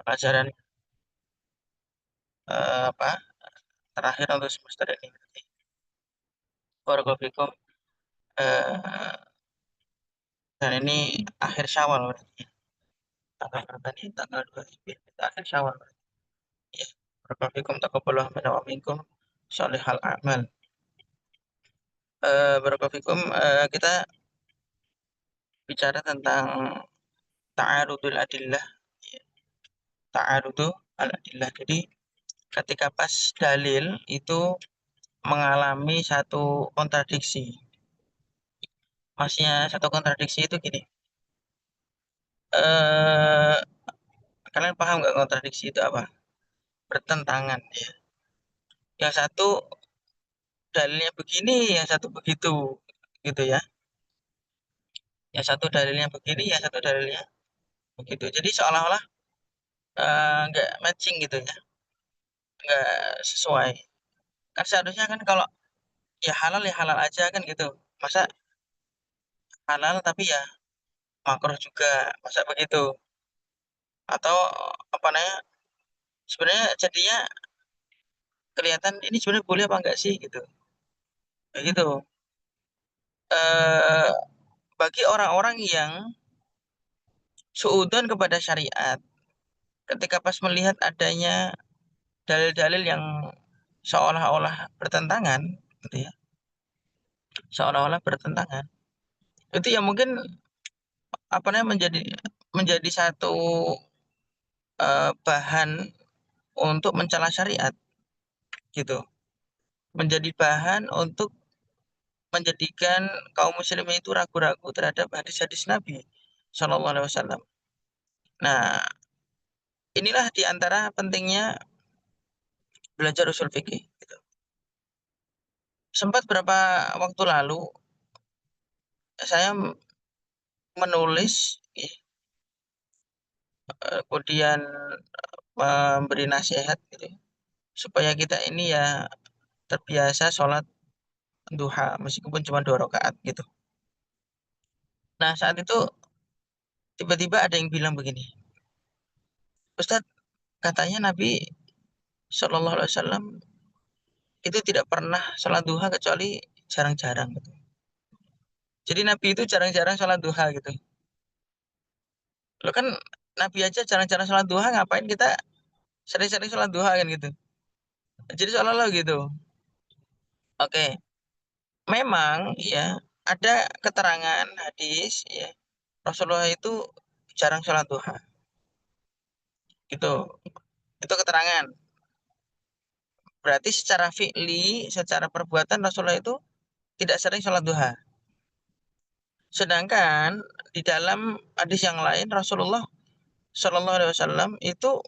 pelajaran apa terakhir untuk semester ini. Barakallahu fikum. Eh, dan ini akhir Syawal berarti. Tanggal berapa nih? Tanggal 29. Itu akhir Syawal. Ya. Barakallahu fikum taqabbalallahu minna wa minkum sholihal a'mal. Barakallahu fikum, kita bicara tentang ta'arudul adillah. Ya, ta'arudu al adillah. Jadi ketika pas dalil itu mengalami satu kontradiksi. Maksudnya satu kontradiksi itu gini. Eh, kalian paham nggak kontradiksi itu apa? Bertentangan ya. Yang satu dalilnya begini, yang satu begitu, gitu ya. Yang satu dalilnya begini, yang satu dalilnya begitu. Jadi seolah-olah nggak matching gitu nggak sesuai. Kan seharusnya kan kalau ya halal aja kan gitu. Masa halal tapi ya makruh juga, masa begitu? Atau apa namanya? Sebenarnya jadinya kelihatan ini sebenarnya boleh apa enggak sih gitu. Kayak gitu. Eh bagi orang-orang yang suudzon kepada syariat, ketika pas melihat adanya dalil-dalil yang seolah-olah bertentangan, gitu ya, seolah-olah bertentangan, itu ya mungkin apa namanya menjadi menjadi satu bahan untuk mencela syariat, gitu, menjadi bahan untuk menjadikan kaum muslimin itu ragu-ragu terhadap hadis-hadis Nabi Shallallahu Alaihi Wasallam. Nah, inilah diantara pentingnya belajar usul fikih. Gitu. Sempat berapa waktu lalu saya menulis, kemudian memberi nasihat, gitu, supaya kita ini ya terbiasa sholat duha meskipun cuma 2 rakaat gitu. Nah saat itu tiba-tiba ada yang bilang begini, Ustadz, katanya Nabi Shallallahu Alaihi Wasallam itu tidak pernah sholat duha kecuali jarang-jarang gitu. Jadi Nabi itu jarang-jarang sholat duha gitu. Lo kan Nabi aja jarang-jarang sholat duha, ngapain kita sering-sering sholat duha kan gitu. Jadi seolah-olah gitu. Oke, memang ya ada keterangan hadis ya Rasulullah itu jarang sholat duha. Gitu. Itu keterangan. Berarti secara fi'li, secara perbuatan Rasulullah itu tidak sering sholat duha. Sedangkan di dalam hadis yang lain Rasulullah Shallallahu Alaihi Wasallam itu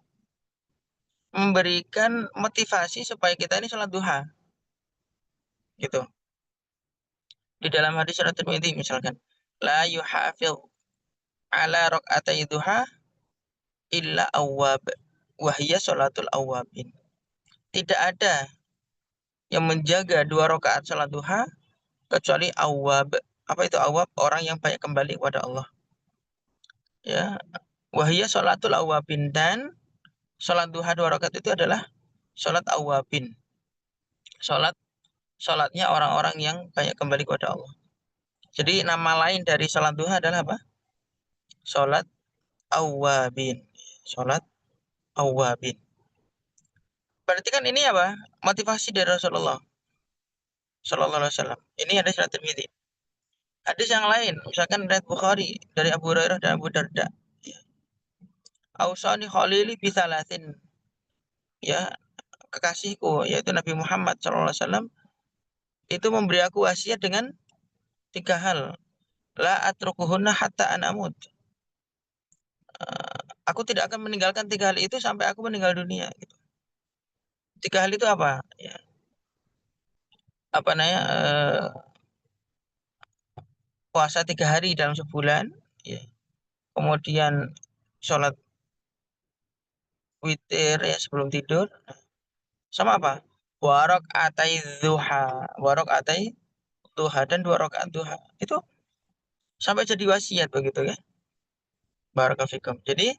memberikan motivasi supaya kita ini sholat duha, gitu. Di dalam hadis surat Tirmidzi misalkan, la yuhafil ala rakaatay duha illa awwab, wahiyya sholatul awwabin. Tidak ada yang menjaga 2 rakaat sholat duha kecuali awwab. Apa itu awwab? Orang yang banyak kembali kepada Allah. Ya, wahiyya sholatul awwabin, dan sholat duha 2 rakaat itu adalah sholat awwabin. Sholat sholatnya orang-orang yang banyak kembali kepada Allah. Jadi nama lain dari sholat duha adalah apa? Sholat awwabin. Sholat awwabin. Berarti kan ini apa? Motivasi dari Rasulullah Shallallahu Alaihi Wasallam. Ini ada surat Tirmidzi. Hadis yang lain, misalkan riwayat Bukhari dari Abu Hurairah dan Abu Darda. Ausani Khalili bisalasin. Ya, kekasihku yaitu Nabi Muhammad SAW itu memberi aku wasiat dengan 3 hal. La atrukuhunna hatta anamut. Aku tidak akan meninggalkan 3 hal itu sampai aku meninggal dunia. Gitu. 3 hal itu apa? Ya, apa namanya? Puasa 3 hari dalam sebulan. Ya. Kemudian sholat witir ya sebelum tidur. Sama apa? Warok atai duha. Warok atai duha dan 2 rakaat duha. Itu sampai jadi wasiat begitu ya. Barakallahu fikum. Jadi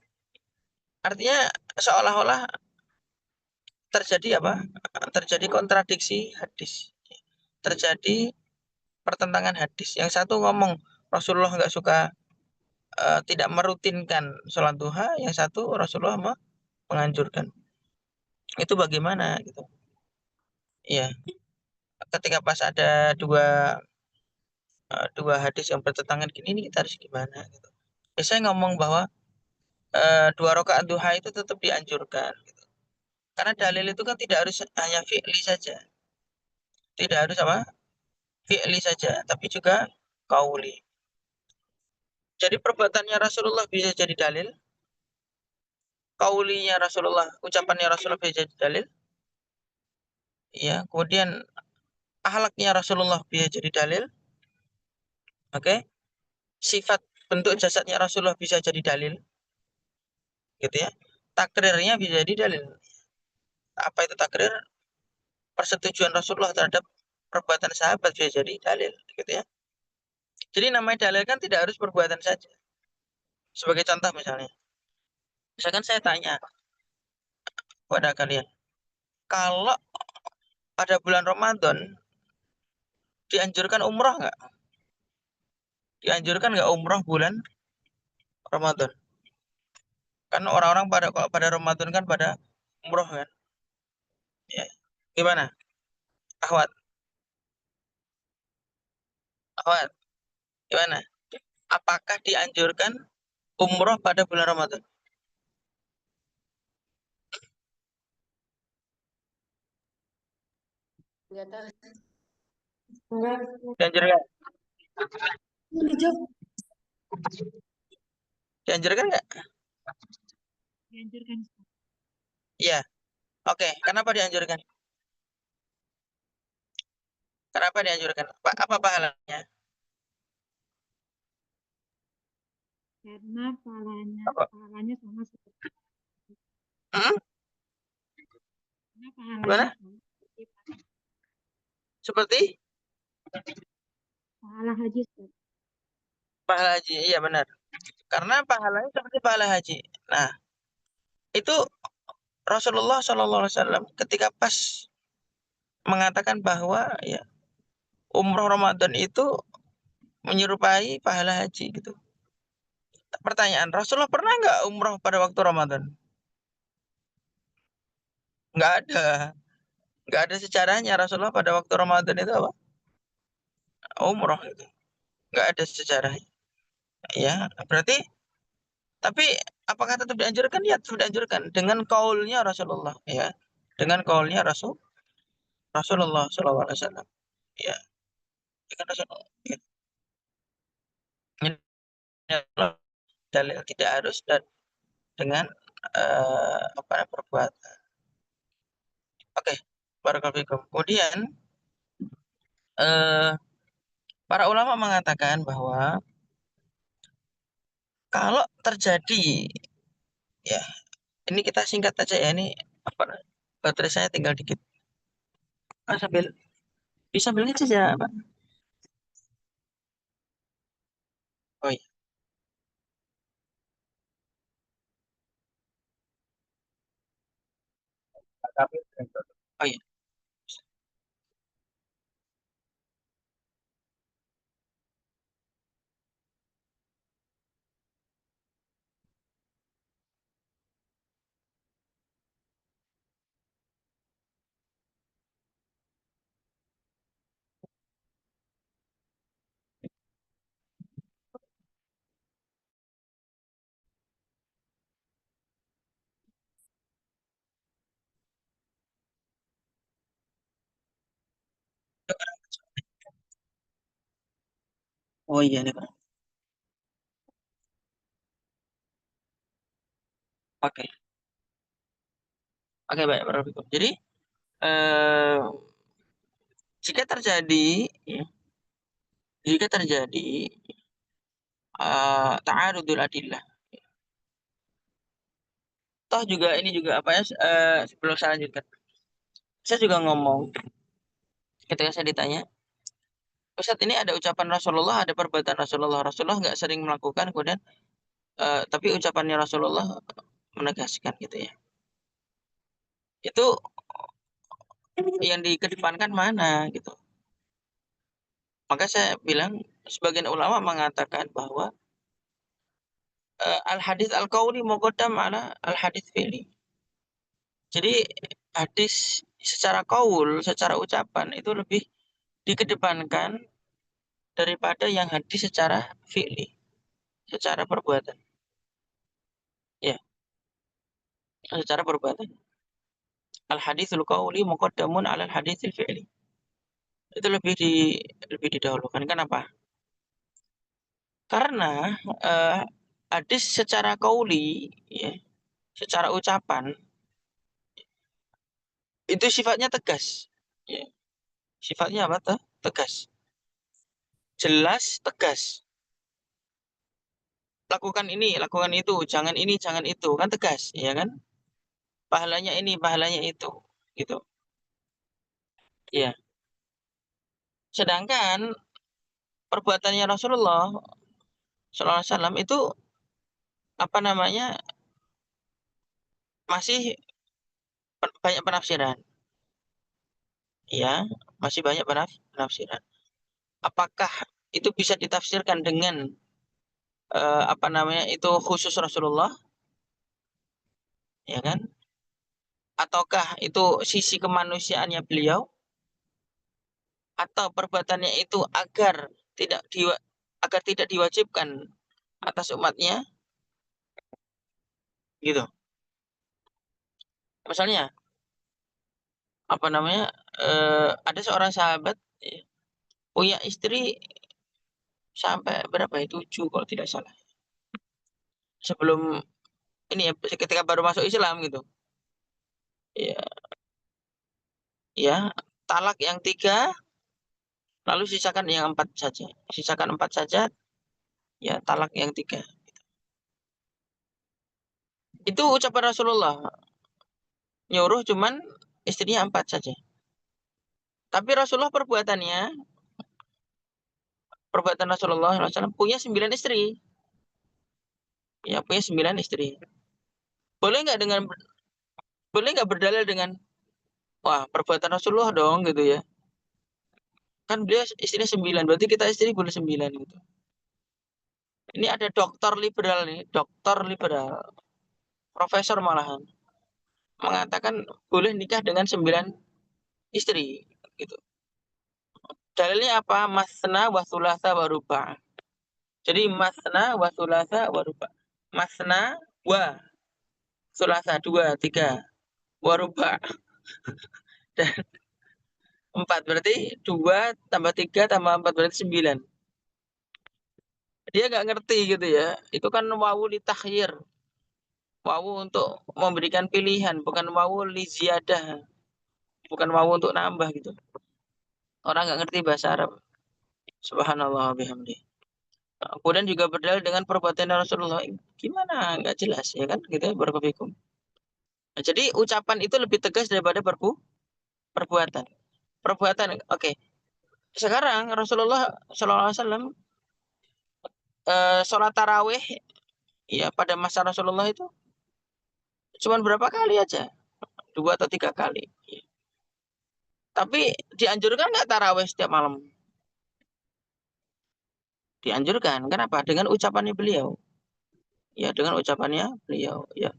artinya seolah-olah terjadi apa? Terjadi kontradiksi hadis. Terjadi pertentangan hadis. Yang satu ngomong Rasulullah nggak suka tidak merutinkan sholat duha, yang satu Rasulullah menganjurkan. Itu bagaimana gitu? Iya, ketika pas ada dua hadis yang bertentangan gini, ini kita harus gimana gitu. Ya, saya ngomong bahwa 2 rakaat duha itu tetap dianjurkan. Gitu. Karena dalil itu kan tidak harus hanya fi'li saja, tidak harus apa fi'li saja, tapi juga kauli. Jadi perbuatannya Rasulullah bisa jadi dalil, kaulinya Rasulullah, ucapannya Rasulullah bisa jadi dalil, ya. Kemudian akhlaknya Rasulullah bisa jadi dalil, oke. Sifat bentuk jasadnya Rasulullah bisa jadi dalil, gitu ya. Takrirnya bisa jadi dalil. Apa itu takrir? Persetujuan Rasulullah terhadap perbuatan sahabat bisa jadi dalil, gitu ya. Jadi namanya dalil kan tidak harus perbuatan saja. Sebagai contoh misalkan saya tanya kepada kalian, kalau pada bulan Ramadan dianjurkan umroh nggak? Dianjurkan nggak umroh bulan Ramadan? Kan orang-orang kalau pada Ramadan kan pada umroh kan? Ya. Gimana? Ahwat, Ahwat, gimana? Apakah dianjurkan umroh pada bulan Ramadan? Nggak tahu. Dianjurkan? Dijawab. Dianjurkan nggak? Dianjurkan. Iya. Oke. Kenapa dianjurkan? Kenapa dianjurkan? Apa pahalanya? Karena Apa? pahalanya sama seperti Hmm? karena pahalanya Gimana? sama Seperti pahala haji. pahala haji. Iya benar. Karena pahalanya seperti pahala haji. Nah, itu Rasulullah SAW ketika pas mengatakan bahwa ya umroh Ramadan itu menyerupai pahala haji gitu. Pertanyaan, Rasulullah pernah nggak umroh pada waktu Ramadan? Nggak ada. Nggak ada sejarahnya Rasulullah pada waktu Ramadan itu apa? Umroh itu. Nggak ada sejarahnya. Ya, berarti tapi apakah tetap dianjurkan? Ya, tetap dianjurkan dengan kaulnya Rasulullah ya. Dengan kaulnya Rasulullah SAW. Ya, dengan Rasulullah. Ya. Ini adalah dalil tidak harus dan dengan apa perbuatan. Oke, barakallahu fikum. Kemudian eh, para ulama mengatakan bahwa kalau terjadi ya, ini kita singkat aja ya, ini apa baterai saya tinggal dikit. Sambil bisa sambil ngecas ya, Pak. Oh iya. Oh iya. Oh iya nih, Pak. Oke. Oke, baik, barakallahu fikum. Jadi eh, jika terjadi ya, jika terjadi ta'arudul adillah. Toh juga ini juga apa ya sebelum saya lanjutkan. Saya juga ngomong ketika saya ditanya, Ustaz ini ada ucapan Rasulullah, ada perbuatan Rasulullah. Rasulullah nggak sering melakukan, kemudian tapi ucapannya Rasulullah menegaskan gitu ya. itu yang dikedepankan mana gitu. Maka saya bilang sebagian ulama mengatakan bahwa al-hadis al-qauli muqaddam ala al-hadis fi'li. Jadi hadis secara qaul, secara ucapan itu lebih dikedepankan daripada yang hadis secara fi'li, secara perbuatan. Ya, secara perbuatan. Al-haditsul qauli muqaddamun ala al-haditsil fi'li. Itu lebih didahulukan. Kenapa? Karena hadis secara qauli ya, secara ucapan itu sifatnya tegas. Ya. Sifatnya apa tuh? Tegas. Jelas, tegas. Lakukan ini, lakukan itu, jangan ini, jangan itu, kan tegas, ya kan? Pahalanya ini, pahalanya itu, gitu. Ya. Sedangkan perbuatannya Rasulullah Sallallahu Alaihi Wasallam itu apa namanya masih banyak penafsiran, ya, masih banyak penafsiran. Apakah itu bisa ditafsirkan dengan apa namanya itu khusus Rasulullah, ya kan? Ataukah itu sisi kemanusiaannya beliau, atau perbuatannya itu agar tidak diwajibkan atas umatnya, gitu. Misalnya apa namanya ada seorang sahabat punya istri sampai berapa ya 7 kalau tidak salah sebelum ini ya ketika baru masuk Islam gitu ya, ya talak yang 3 lalu sisakan yang 4 saja, sisakan 4 saja, ya talak yang 3. Itu ucapan Rasulullah, nyuruh cuman istrinya 4 saja, tapi perbuatan Rasulullah SAW punya 9 istri, ya punya 9 istri. boleh nggak dengan Boleh nggak berdalil dengan wah perbuatan Rasulullah dong gitu ya, kan beliau istrinya 9, berarti kita istri boleh 9 gitu. Ini ada dokter liberal nih, dokter liberal, profesor malahan mengatakan boleh nikah dengan 9 istri gitu. Dalilnya apa? Masna wa thulatha wa ruba'. Jadi masna wa thulatha wa ruba'. Masna wa thulatha 2, 3, wa ruba' dan 4, berarti 2 tambah 3 tambah 4 berarti 9. Dia nggak ngerti gitu ya. Itu kan wawu li takhyir. Wawu untuk memberikan pilihan, bukan wawu li ziyadah. Bukan wawu untuk nambah gitu. Orang nggak ngerti bahasa Arab. Subhanallah wa bihamdi. Kemudian juga berdalil dengan perbuatan Rasulullah. Gimana? Nggak jelas ya kan? Gitu ya, barakallahu. Nah, jadi ucapan itu lebih tegas daripada perbuatan. Perbuatan, oke. Sekarang Rasulullah Sallallahu Alaihi Wasallam sholat tarawih ya pada masa Rasulullah itu cuma berapa kali aja, 2 atau 3 kali. Tapi dianjurkan nggak tarawih setiap malam? Dianjurkan. Kenapa? Dengan ucapannya beliau. Ya, dengan ucapannya beliau. Ya,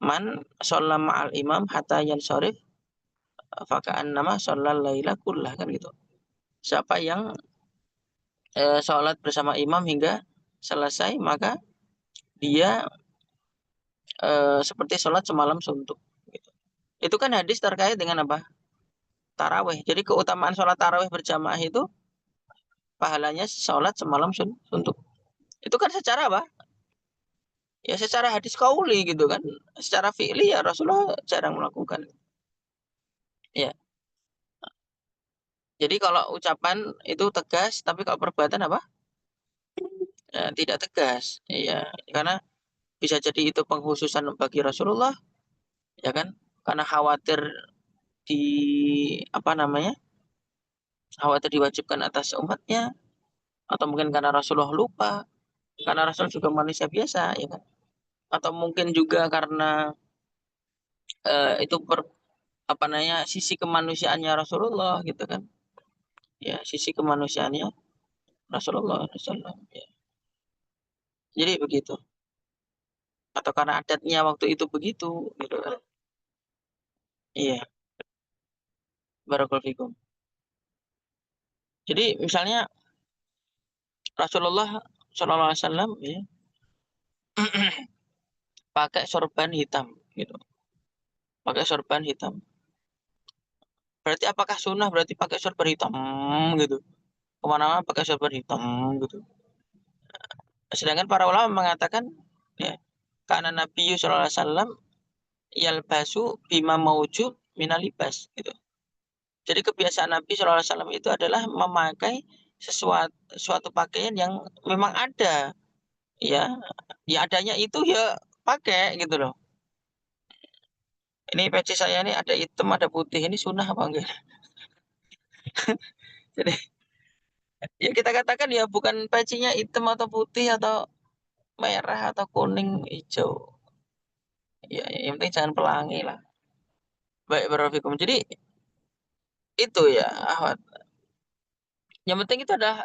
man sholla ma'al imam hatta yansharif faka'an nama shollal laila kullah, kan gitu. Siapa yang sholat bersama imam hingga selesai, maka dia seperti sholat semalam suntuk. Gitu. Itu kan hadis terkait dengan apa? Tarawih. Jadi keutamaan sholat tarawih berjamaah itu pahalanya sholat semalam suntuk. Itu kan secara apa? Ya secara hadis qauli gitu kan. Secara fi'li ya Rasulullah jarang melakukan. Ya. Jadi kalau ucapan itu tegas, tapi kalau perbuatan apa? Ya, tidak tegas. Ya, karena bisa jadi itu pengkhususan bagi Rasulullah, ya kan? Karena khawatir di apa namanya? Khawatir diwajibkan atas umatnya, atau mungkin karena Rasulullah lupa, karena Rasul juga manusia biasa, ya kan? Atau mungkin juga karena itu apa namanya, sisi kemanusiaannya Rasulullah gitu kan. Ya, sisi kemanusiaannya Rasulullah SAW. Ya. Jadi begitu. Atau karena adatnya waktu itu begitu gitu kan. Iya, barakallahu fikum. Jadi misalnya Rasulullah Shallallahu Alaihi Wasallam ya, pakai sorban hitam gitu, pakai sorban hitam. Berarti apakah sunnah berarti pakai sorban hitam gitu? Kemana-mana pakai sorban hitam gitu. Sedangkan para ulama mengatakan ya, karena Nabi Shallallahu Alaihi Wasallam yalbasu bima maujud minalibas gitu. Jadi kebiasaan Nabi Shallallahu Alaihi Wasallam itu adalah memakai suatu pakaian yang memang ada, ya, ya adanya itu ya pakai gitu loh. Ini peci saya ini ada hitam, ada putih. Ini sunnah apa enggak? Jadi ya kita katakan ya bukan pecinya hitam atau putih atau merah atau kuning, hijau. Ya, yang penting jangan pelangi lah. Baik, barakallahu. Jadi itu ya, Ahwat. Yang penting itu adalah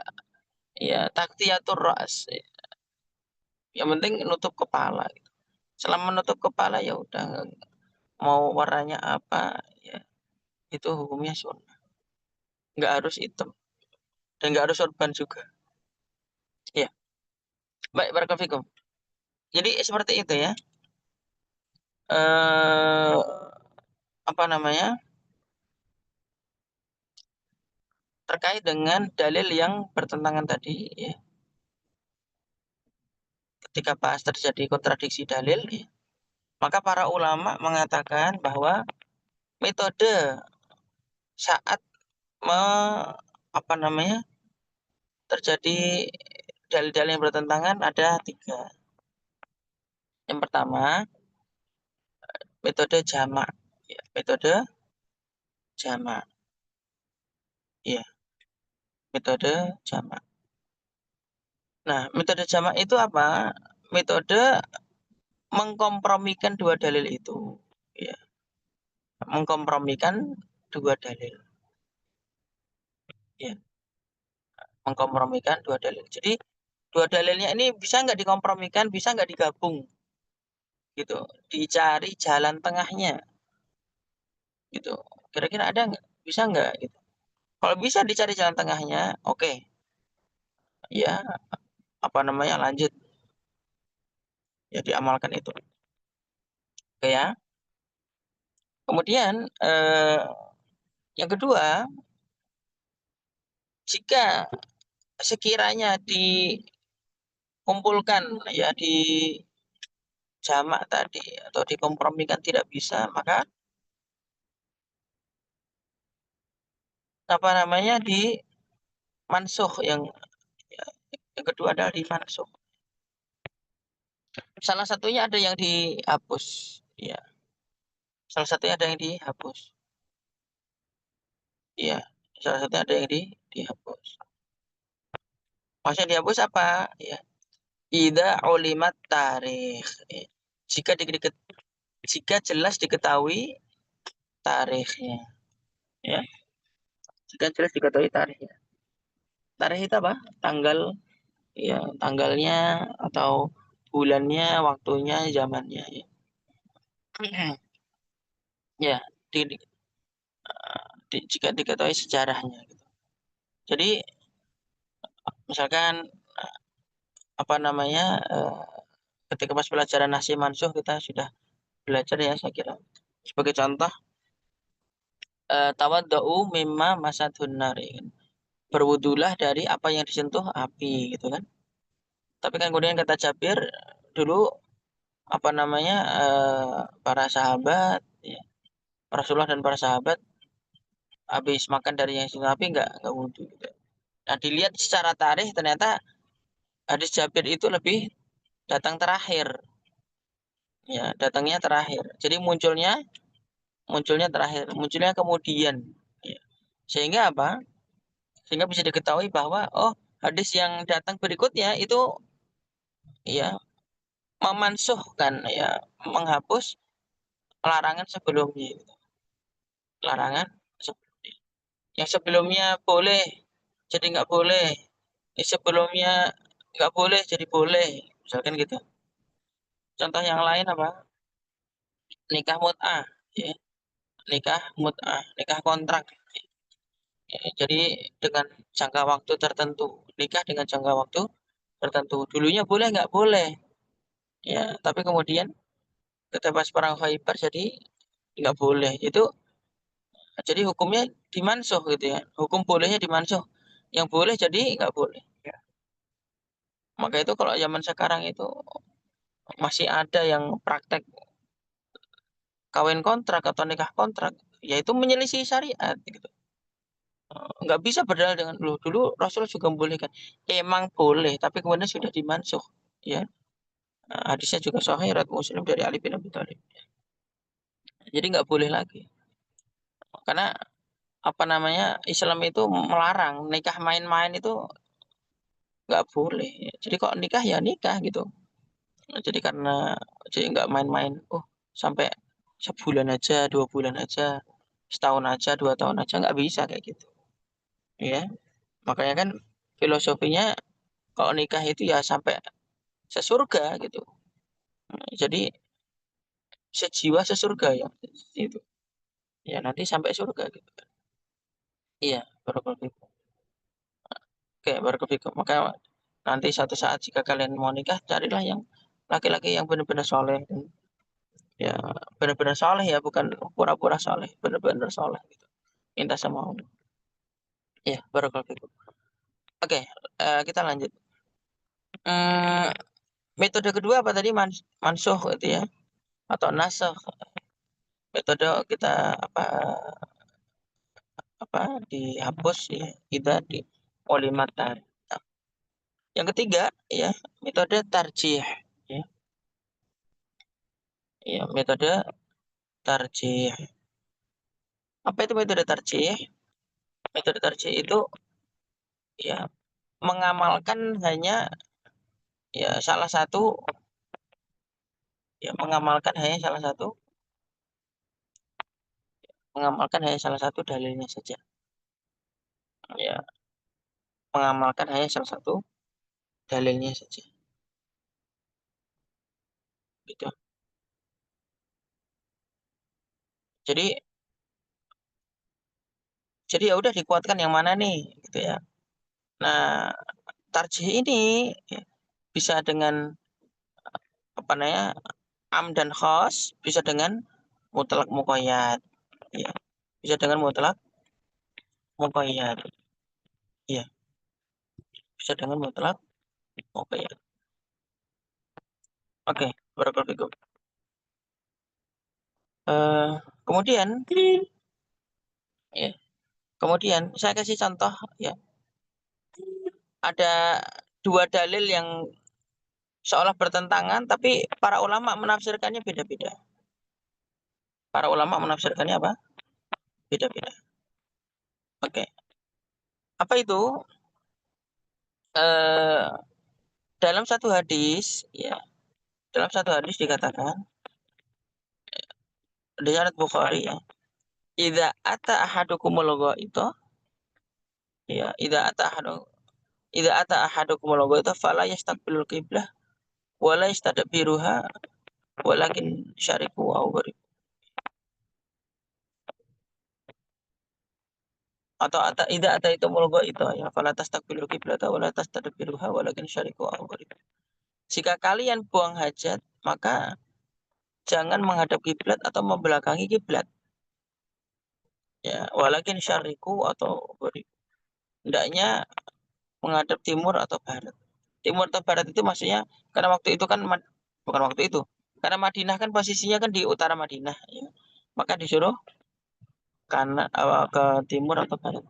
ya taktiyatur ras. Yang penting nutup kepala. Selama menutup kepala ya udah, mau warnanya apa ya itu hukumnya sunnah. Nggak harus hitam dan nggak harus sorban juga. Ya, baik, barakallahu. Jadi seperti itu ya. Eh apa namanya? Terkait dengan dalil yang bertentangan tadi ya. Ketika pas terjadi kontradiksi dalil ya, maka para ulama mengatakan bahwa metode saat me, apa namanya? Terjadi dalil-dalil yang bertentangan ada tiga. Yang pertama, metode jamak. Ya, metode jamak. Ya, metode jamak. Nah, metode jamak itu apa? Metode mengkompromikan dua dalil itu. Ya, mengkompromikan dua dalil. Ya, mengkompromikan dua dalil. Jadi dua dalilnya ini bisa nggak dikompromikan, bisa nggak digabung, gitu. Dicari jalan tengahnya, gitu. Kira-kira ada nggak? Bisa nggak? Gitu. Kalau bisa dicari jalan tengahnya, oke. Ya, apa namanya, lanjut. Ya, diamalkan itu. Oke ya. Kemudian yang kedua, jika sekiranya dikumpulkan ya di jamak tadi atau dikompromikan tidak bisa, maka apa namanya, di mansuh ya, yang kedua adalah di mansuh. Salah satunya ada yang dihapus, ya. Salah satunya ada yang dihapus, ya. Salah satunya ada yang dihapus. Maksudnya dihapus apa? Ya. Ida ulimat tarikh. Ya. Jika jika jelas diketahui tarikhnya, ya. Jika jelas diketahui tarikhnya. Tarikh itu apa? Tanggal, ya, tanggalnya atau bulannya, waktunya, zamannya, ya. Ya, jika diketahui sejarahnya gitu. Jadi misalkan apa namanya, ketika pas pelajaran nasi mansuh kita sudah belajar ya, saya kira. Sebagai contoh, tawaddau mimma masadun nari. Berwudulah dari apa yang disentuh api gitu kan. Tapi kan kemudian kata Jabir, dulu apa namanya, para sahabat ya, Rasulullah dan para sahabat habis makan dari yang sentuh api nggak wudu gitu. Nah, dilihat secara tarikh ternyata hadis Jabir itu lebih datang terakhir, ya, datangnya terakhir. Jadi munculnya terakhir, munculnya kemudian, ya. Sehingga apa? Sehingga bisa diketahui bahwa oh, hadis yang datang berikutnya itu ya memansuhkan, ya, menghapus larangan sebelumnya gitu. larangan sebelumnya. Yang sebelumnya boleh jadi nggak boleh. Yang sebelumnya nggak boleh jadi boleh. Misalkan gitu. Contoh yang lain apa? Nikah mut'ah, ya. Nikah mut'ah, nikah kontrak. Ya, jadi dengan jangka waktu tertentu, nikah dengan jangka waktu tertentu. Dulunya boleh nggak boleh, ya. Tapi kemudian ketika pas perang Khaybar jadi nggak boleh. Itu jadi hukumnya dimansuh gitu ya. Hukum bolehnya dimansuh. Yang boleh jadi nggak boleh. Ya. Maka itu kalau zaman sekarang itu masih ada yang praktek kawin kontrak atau nikah kontrak, yaitu menyelisih syariat gitu. Nggak bisa berdalil dengan dulu Rasul juga membolehkan. Emang boleh, tapi kemudian sudah dimansuh. Ya, hadisnya juga sahih riwayat Muslim dari Ali bin Abi Thalib. Jadi nggak boleh lagi. Karena apa namanya Islam itu melarang nikah main-main itu nggak boleh. Jadi kok nikah ya nikah gitu. Jadi karena jadi nggak main-main. Oh sampai sebulan aja, 2 bulan aja, setahun aja, 2 tahun aja nggak bisa kayak gitu. Ya, makanya kan filosofinya kalau nikah itu ya sampai sesurga gitu. Jadi sejiwa sesurga ya itu. Ya nanti sampai surga gitu. Iya, barakallahu fikum. Oke, barakallahu fikum. Maka nanti suatu saat jika kalian mau nikah, carilah yang laki-laki yang benar-benar soleh dan ya benar-benar soleh ya, bukan pura-pura soleh, benar-benar soleh gitu. Minta sama Allah. Iya, barakallahu fikum. Oke, kita lanjut. Hmm, metode kedua apa tadi mansuh gitu ya atau nasakh. Metode kita apa apa dihapus ya, kita di polimatan. Yang ketiga ya metode tarjih ya. Ya, metode tarjih. Apa itu metode tarjih? Metode tarjih itu ya mengamalkan hanya ya salah satu ya mengamalkan hanya salah satu dalilnya saja. Ya, mengamalkan hanya salah satu dalilnya saja. Gitu. Jadi ya udah dikuatkan yang mana nih gitu ya. Nah, tarjih ini ya, bisa dengan apa namanya am dan khos, bisa dengan mutlak muqayyad. Ya. Bisa dengan mutlak muqayyad. Iya, bisa dengan mutlak muqayyad. Oke, barakallahu fikum. Eh, kemudian ya, kemudian saya kasih contoh ya. Ada dua dalil yang seolah bertentangan tapi para ulama menafsirkannya beda-beda. Para ulama menafsirkannya apa? Beda-beda. Oke. Apa itu? Eh, dalam satu hadis ya, dalam satu hadis dikatakan di riwayat Bukhari ya, idza ata ahadukumul itu ya, idza ata ahadukumul itu fala yastaqbilul qiblah wala yastadbiruha walakin syariku wa gharib. Atau idza ata itu mulgo itu ya fala tastaqbilul qiblata wala tastadbiruha walakin syariku wa gharib. Jika kalian buang hajat, maka jangan menghadap kiblat atau membelakangi kiblat. Ya, walakin syariku atau gharib. Hendaknya menghadap timur atau barat. Timur atau barat itu maksudnya karena waktu itu kan bukan waktu itu. Karena Madinah kan posisinya kan di utara Madinah ya. Maka disuruh karena ke timur atau barat.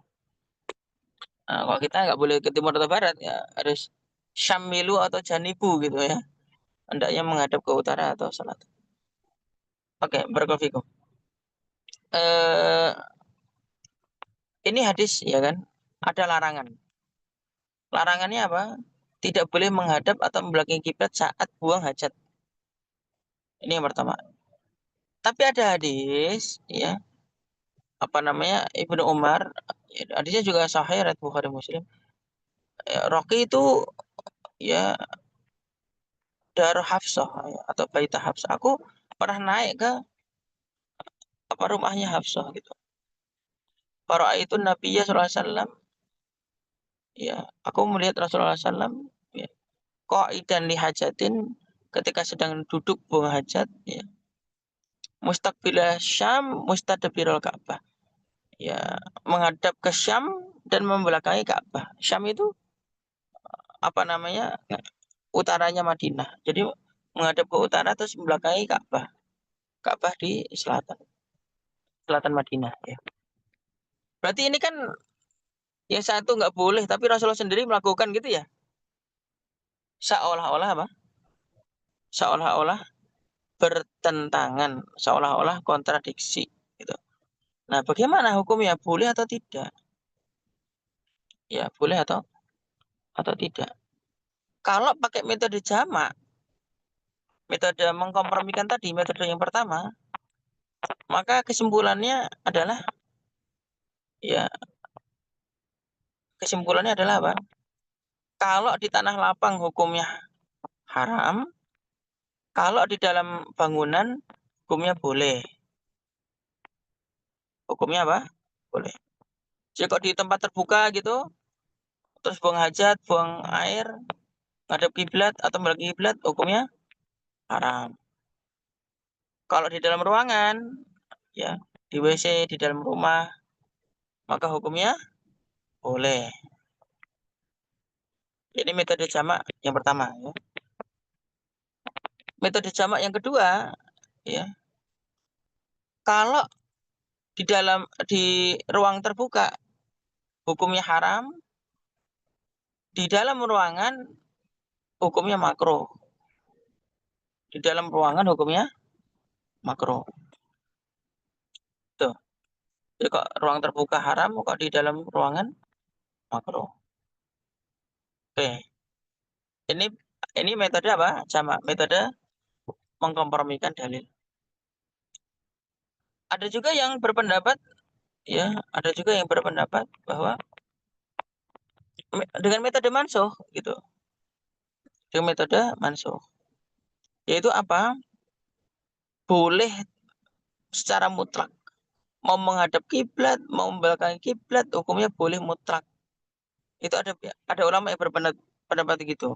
Nah, kalau kita nggak boleh ke timur atau barat ya harus syamilu atau janibu gitu ya. Hendaknya menghadap ke utara atau selatan. Oke, barakallahu fikum. Eh ini hadis ya kan ada larangan. Larangannya apa? Tidak boleh menghadap atau membelakangi kiblat saat buang hajat. Ini yang pertama. Tapi ada hadis ya Ibnu Umar, hadisnya juga sahih riwayat Bukhari Muslim. Roqi itu ya Daru Hafsah ya, atau Baita Hafsah. Aku pernah naik ke rumahnya Hafsah gitu. Para itu Nabi sallallahu alaihi wasallam, ya, aku melihat Rasulullah SAW ya, qaidan li hajatin, ketika sedang duduk buang hajat ya, mustaqbilah Syam mustadbirul Ka'bah. Ya, menghadap ke Syam dan membelakangi Ka'bah. Syam itu utaranya Madinah. Jadi menghadap ke utara terus membelakangi Ka'bah. Ka'bah di selatan Madinah ya. Berarti ini kan yang satu nggak boleh, tapi Rasulullah sendiri melakukan gitu ya. Seolah-olah apa? Seolah-olah bertentangan, seolah-olah kontradiksi gitu. Nah, bagaimana hukumnya? Boleh atau tidak? Ya, boleh atau tidak. Kalau pakai metode jamak, metode mengkompromikan tadi, metode yang pertama, maka ya kesimpulannya adalah apa? Kalau di tanah lapang hukumnya haram, kalau di dalam bangunan hukumnya boleh. Hukumnya apa? Boleh. Jadi kok di tempat terbuka gitu, terus buang hajat, buang air, ngadep kiblat atau membelakangi kiblat, hukumnya haram. Kalau di dalam ruangan, ya, di WC, di dalam rumah, maka hukumnya boleh. Ini metode jamak yang pertama. Ya. Metode jamak yang kedua, ya, kalau di ruang terbuka hukumnya haram, di dalam ruangan hukumnya makruh. Di dalam ruangan hukumnya makruh. Tuh. Jadi kok ruang terbuka haram, kok di dalam ruangan makruh. Oke. Ini metode apa? Jamak. Metode mengkompromikan dalil. Ada juga yang berpendapat, ya, ada juga yang berpendapat bahwa dengan metode mansuh gitu. Dengan metode mansuh. Yaitu apa? Boleh secara mutlak. Mau menghadap kiblat, mau membelakangi kiblat, hukumnya boleh mutlak. Itu ada ulama yang berpendapat gitu.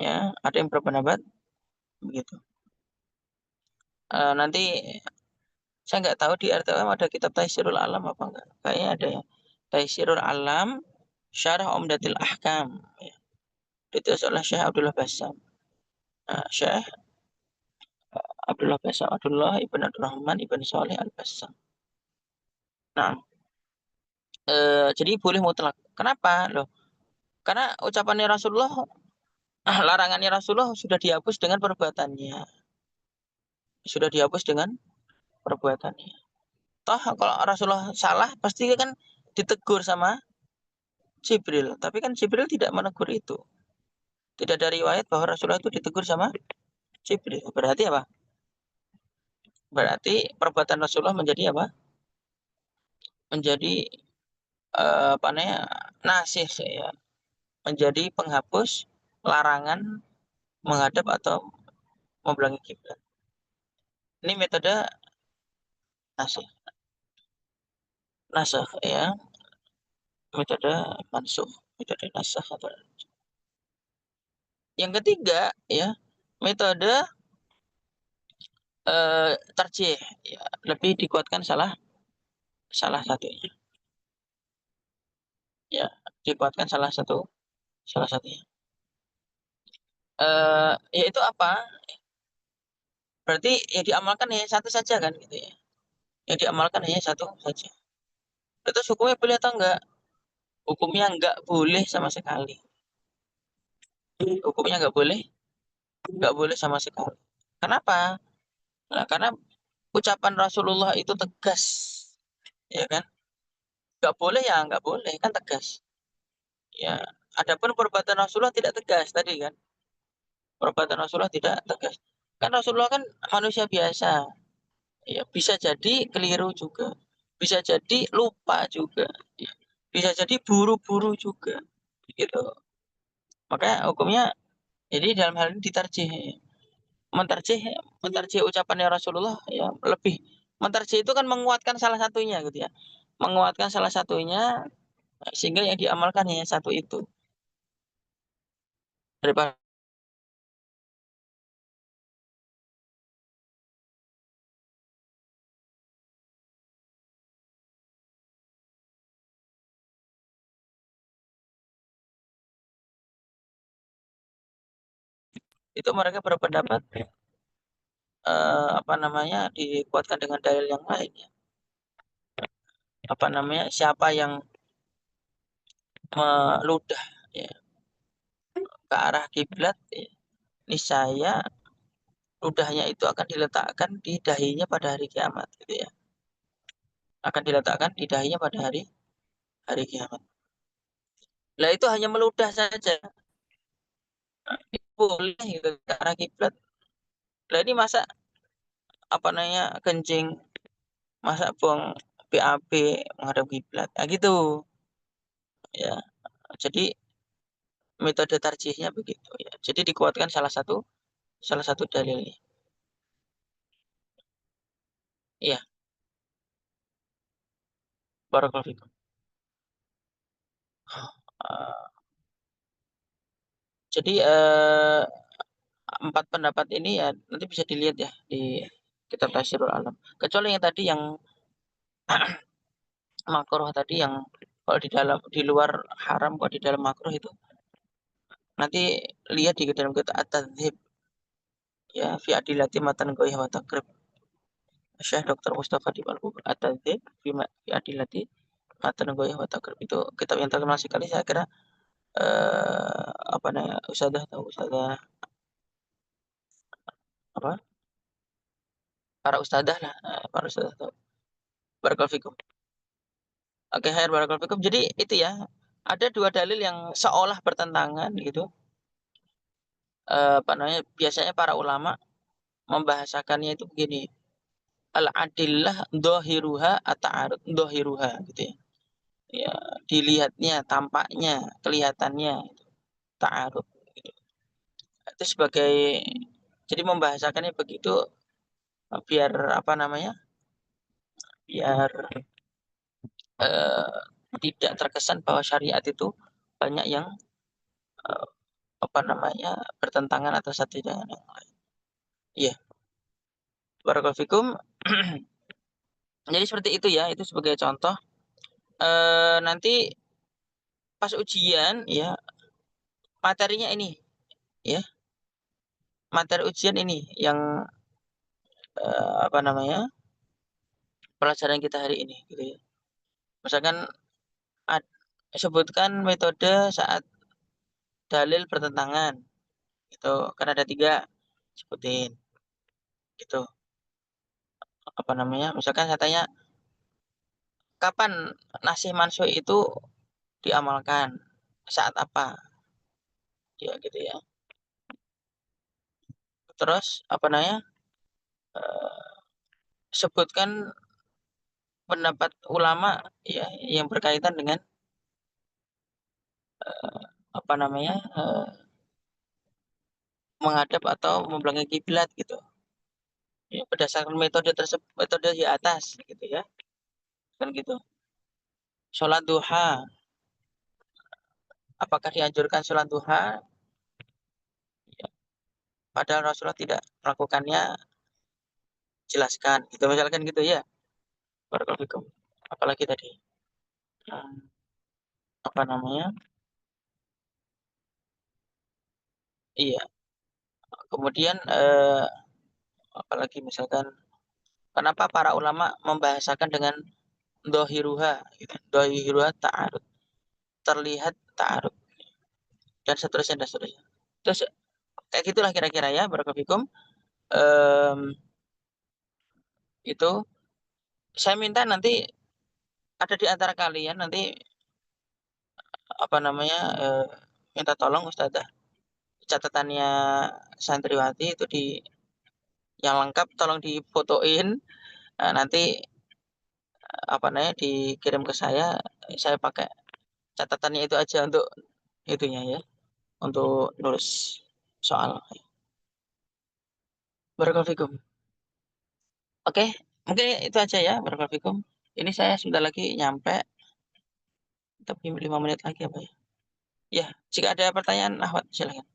Ya, ada yang berpendapat begitu. Nanti saya nggak tahu di RTM ada kitab Taisirul Alam apa enggak. Kayaknya ada ya. Taisirul Alam Syarah Umdatil Ahkam. Ya. Ditulis oleh Syekh Abdullah Bassam. Syekh Abdullah Bassam, Abdullah ibn Abdurrahman ibn Saleh Al-Bassam. Nah, jadi boleh mutlak. Kenapa? Loh, karena ucapannya Rasulullah, larangannya Rasulullah sudah dihapus dengan perbuatannya. Sudah dihapus dengan perbuatannya. Toh kalau Rasulullah salah, pasti kan ditegur sama Jibril. Tapi kan Jibril tidak menegur itu. Tidak ada riwayat bahwa Rasulullah itu ditegur sama Jibril. Berarti apa? Berarti perbuatan Rasulullah menjadi apa? Menjadi apa namanya? Nasih ya. Menjadi penghapus larangan menghadap atau membelakangi kiblat. Ini metode nasih. Nasah ya. Metode mansuh. Metode nasah atau yang ketiga ya, metode tarjih ya, lebih dikuatkan salah satunya. Ya, dikuatkan salah satunya. Yaitu apa? Berarti yang diamalkan hanya satu saja kan gitu ya. Yang diamalkan hanya satu saja. Terus hukumnya boleh atau enggak? Hukumnya enggak boleh sama sekali. Hukumnya enggak boleh sama sekali. Kenapa? Nah, karena ucapan Rasulullah itu tegas, ya kan? Enggak boleh ya, enggak boleh kan tegas. Ya, adapun perbuatan Rasulullah tidak tegas tadi kan. Perbuatan Rasulullah tidak tegas. Kan Rasulullah kan manusia biasa. Ya, bisa jadi keliru juga. bisa jadi lupa juga, ya. Bisa jadi buru-buru juga, gitu. Maka hukumnya, jadi dalam hal ini ditarjih, mentarjih ucapannya Rasulullah ya lebih. Mentarjih itu kan menguatkan salah satunya gitu ya. Menguatkan salah satunya sehingga yang diamalkan hanya satu itu. Daripada itu mereka berpendapat apa namanya dikuatkan dengan dalil yang lain ya. Apa namanya siapa yang meludah ya, ke arah kiblat ya, niscaya ludahnya itu akan diletakkan di dahinya pada hari kiamat gitu ya. Akan diletakkan di dahinya pada hari hari kiamat. Lah itu hanya meludah saja. Boleh gitu ke arah kiblat. Lah ini masa apa namanya kencing, masa buang BAB menghadap kiblat. Nah gitu ya. Jadi metode tarjihnya begitu ya. Jadi dikuatkan salah satu dalilnya. Iya, barakallahu fikum. Eh, jadi 4 pendapat ini ya nanti bisa dilihat ya di kitab Tafsirul Alam. Kecuali yang tadi yang makruh tadi yang kalau di luar haram kok di dalam makruh itu nanti lihat di dalam kitab At-Tadzhib ya fi adilati matan goyah wa takrib Syekh Dr. Mustafa di Al-Bubur At-Tadzhib fi adilati matan goyah wa takrib itu kitab yang terkenal sekali saya kira apa namanya ustadzah apa para ustadzah lah para ustadzah tahu barakallahu fikum. Oke, khair barakallahu fikum. Jadi itu ya, ada 2 dalil yang seolah bertentangan gitu, apa namanya, biasanya para ulama membahasakannya itu begini, al-adillah dhahiruha at-ta'arud, dhahiruha gitu ya. Ya, dilihatnya, tampaknya, kelihatannya, ta'arud gitu. Itu sebagai jadi membahasakannya begitu biar apa namanya, biar, eee, tidak terkesan bahwa syariat itu banyak yang, eee, apa namanya, bertentangan atau satu dengan yang lain. Iya, barakallahu fikum. Jadi seperti itu ya, itu sebagai contoh. Nanti pas ujian ya, materinya ini ya, materi ujian ini yang, apa namanya, pelajaran kita hari ini gitu ya. Misalkan ad sebutkan metode saat dalil bertentangan gitu, kan ada 3, sebutin gitu. Apa namanya, misalkan saya tanya, "Kapan nasikh mansukh itu diamalkan? Saat apa?" Ya gitu ya. Terus apa namanya, sebutkan pendapat ulama ya yang berkaitan dengan, apa namanya, menghadap atau membelakangi kiblat gitu. Ya berdasarkan metode di atas gitu ya, kan gitu. Sholat duha, apakah dianjurkan sholat duha? Ya, padahal Rasulullah tidak melakukannya, jelaskan gitu misalkan gitu ya. Barakallahu fikum. Apalagi tadi, apa namanya, iya, kemudian, apalagi misalkan kenapa para ulama membahasakan dengan dhahiruha gitu, dhahiruha ta'arud, terlihat ta'arud dan seterusnya dan seterusnya. Terus kayak gitulah kira-kira ya, barakallahu fikum. Mmm, itu saya minta nanti ada di antara kalian nanti, apa namanya, minta tolong ustadzah catatannya santriwati itu yang lengkap tolong difotoin, nanti dikirim ke saya pakai catatannya itu aja untuk itunya ya, untuk nulis soal. Barakallahu fikum. Oke, mungkin itu aja ya, barakallahu fikum. Ini saya sebentar lagi nyampe, tapi 5 menit lagi apa ya? Ya, jika ada pertanyaan, Ahmad silakan.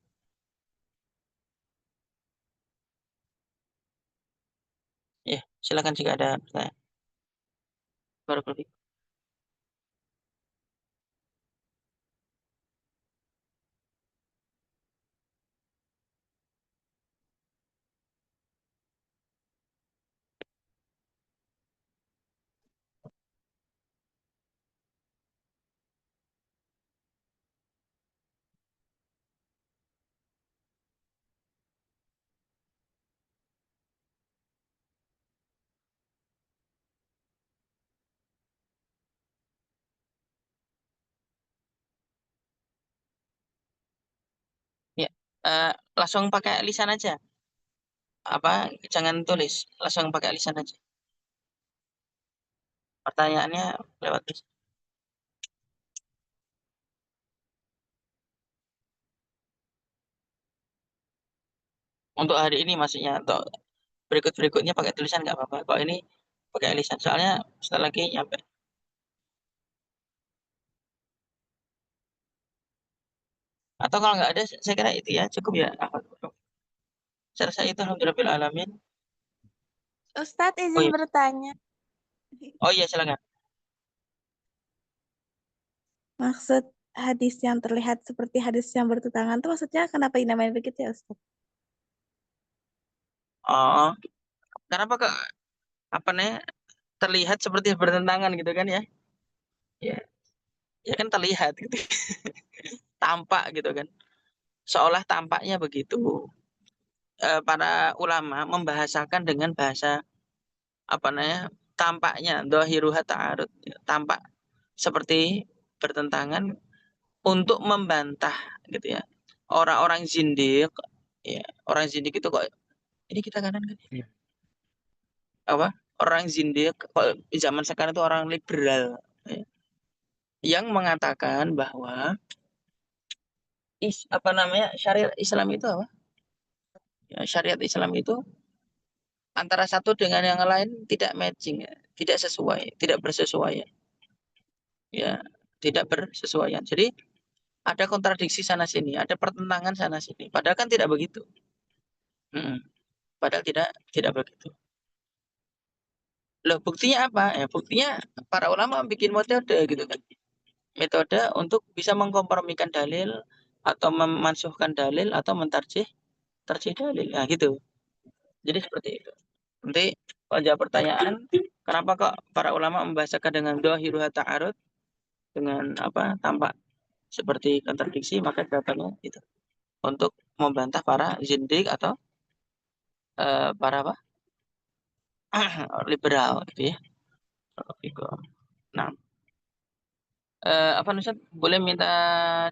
Ya, silakan jika ada pertanyaan. Barakallahu fikum. Ya, langsung pakai lisan aja. Apa? Jangan tulis, langsung pakai lisan aja. Pertanyaannya lewat lisan. Untuk hari ini maksudnya, untuk berikut-berikutnya pakai tulisan nggak apa-apa. Kalau ini pakai lisan, soalnya setelah lagi nyampe. Atau kalau nggak ada, saya kira itu ya cukup ya. Saya rasa itu alhamdulillah alamin. Ustadz Oh izin iya, bertanya. oh iya silakan. Maksud hadis yang terlihat seperti hadis yang bertentangan itu maksudnya kenapa dinamain begitu ya Ustadz? Oh, kenapa kok apa nih terlihat seperti bertentangan gitu kan ya? Ya, ya kan terlihat gitu, tampak gitu kan. Seolah tampaknya begitu. Para ulama membahasakan dengan bahasa apa namanya? Tampaknya dhahiruha ta'arud, tampak seperti bertentangan untuk membantah gitu ya. Orang-orang zindik ya, orang zindik itu kok ini kita kanan kan? Iya. Apa? Orang zindik kalau zaman sekarang itu orang liberal ya, yang mengatakan bahwa apa namanya syariat Islam itu apa? Ya, syariat Islam itu antara satu dengan yang lain tidak matching, ya, tidak sesuai, tidak bersesuaian, ya, tidak bersesuaian. Jadi ada kontradiksi sana sini, ada pertentangan sana sini. Padahal kan tidak begitu. Mm-mm. Padahal tidak begitu. Loh, buktinya apa? Ya, buktinya para ulama bikin metode gitu kan. Metode untuk bisa mengkompromikan dalil atau memansuhkan dalil atau tarjih dalil. Nah, gitu. Jadi seperti itu. Nanti kalau jawab pertanyaan, kenapa kok para ulama membahasakan dengan dhahiru ta'arud, dengan apa tampak seperti kontradiksi, maka jawabannya itu untuk membantah para zindik atau para apa liberal gitu ya. Nah, apa Nusat boleh minta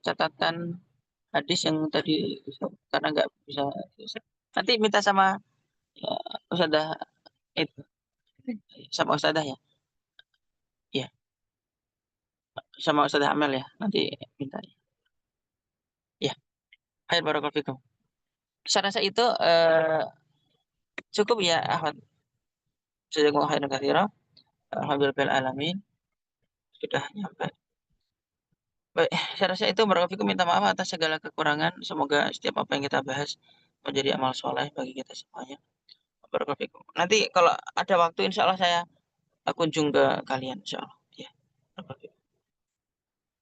catatan hadis yang tadi karena nggak bisa nanti minta sama ya, Ustadzah itu sama Ustadzah ya, iya sama Ustadzah Amel ya nanti minta ya. Hai barakallahu fikum. Saya rasa itu cukup ya Ahmad. Jazakumullah khairan katsira. Alhamdulillah alamin sudah nyampe. Baik, saya rasa itu barakallahu fikum, minta maaf atas segala kekurangan. Semoga setiap apa yang kita bahas menjadi amal soleh bagi kita semuanya. Barakallahu fikum. Nanti kalau ada waktu insya Allah saya kunjung ke kalian insya Allah. Ya. Barakallahu fikum.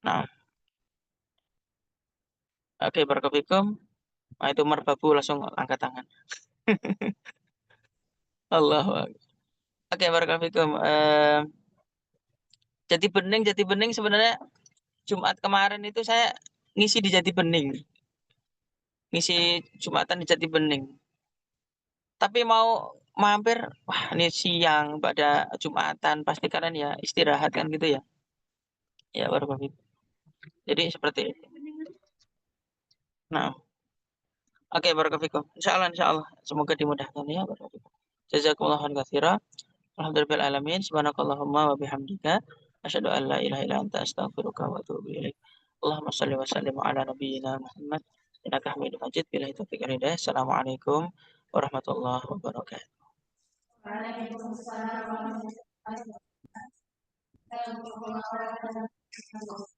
Nah, oke barakallahu fikum. Nah, itu merbabu langsung angkat tangan. Allahu Akbar. Oke barakallahu fikum. Jati Bening sebenarnya Jumat kemarin itu saya ngisi di Jati Bening. Ngisi Jumatan di Jati Bening. Tapi mau mampir, wah ini siang pada Jumatan, pasti kalian ya istirahat kan gitu ya. Ya baru begitu. Jadi seperti itu. Nah, oke barakallahu fikum. Insya Allah, semoga dimudahkan ya barakallahu fikum. Jazakumullah khairan katsira. Alhamdulillahirabbil alamin. Subhanakallahumma wa bihamdika asyhadu an la ilaha illa anta astaghfiruka wa atubu ilaik. Allahumma shalli wa sallim ala nabiyyina Muhammad innaka Hamidum Majid. Billahi taufiq wal hidayah. Assalamualaikum warahmatullahi wabarakatuh. Waalaikumsalam warahmatullahi wabarakatuh.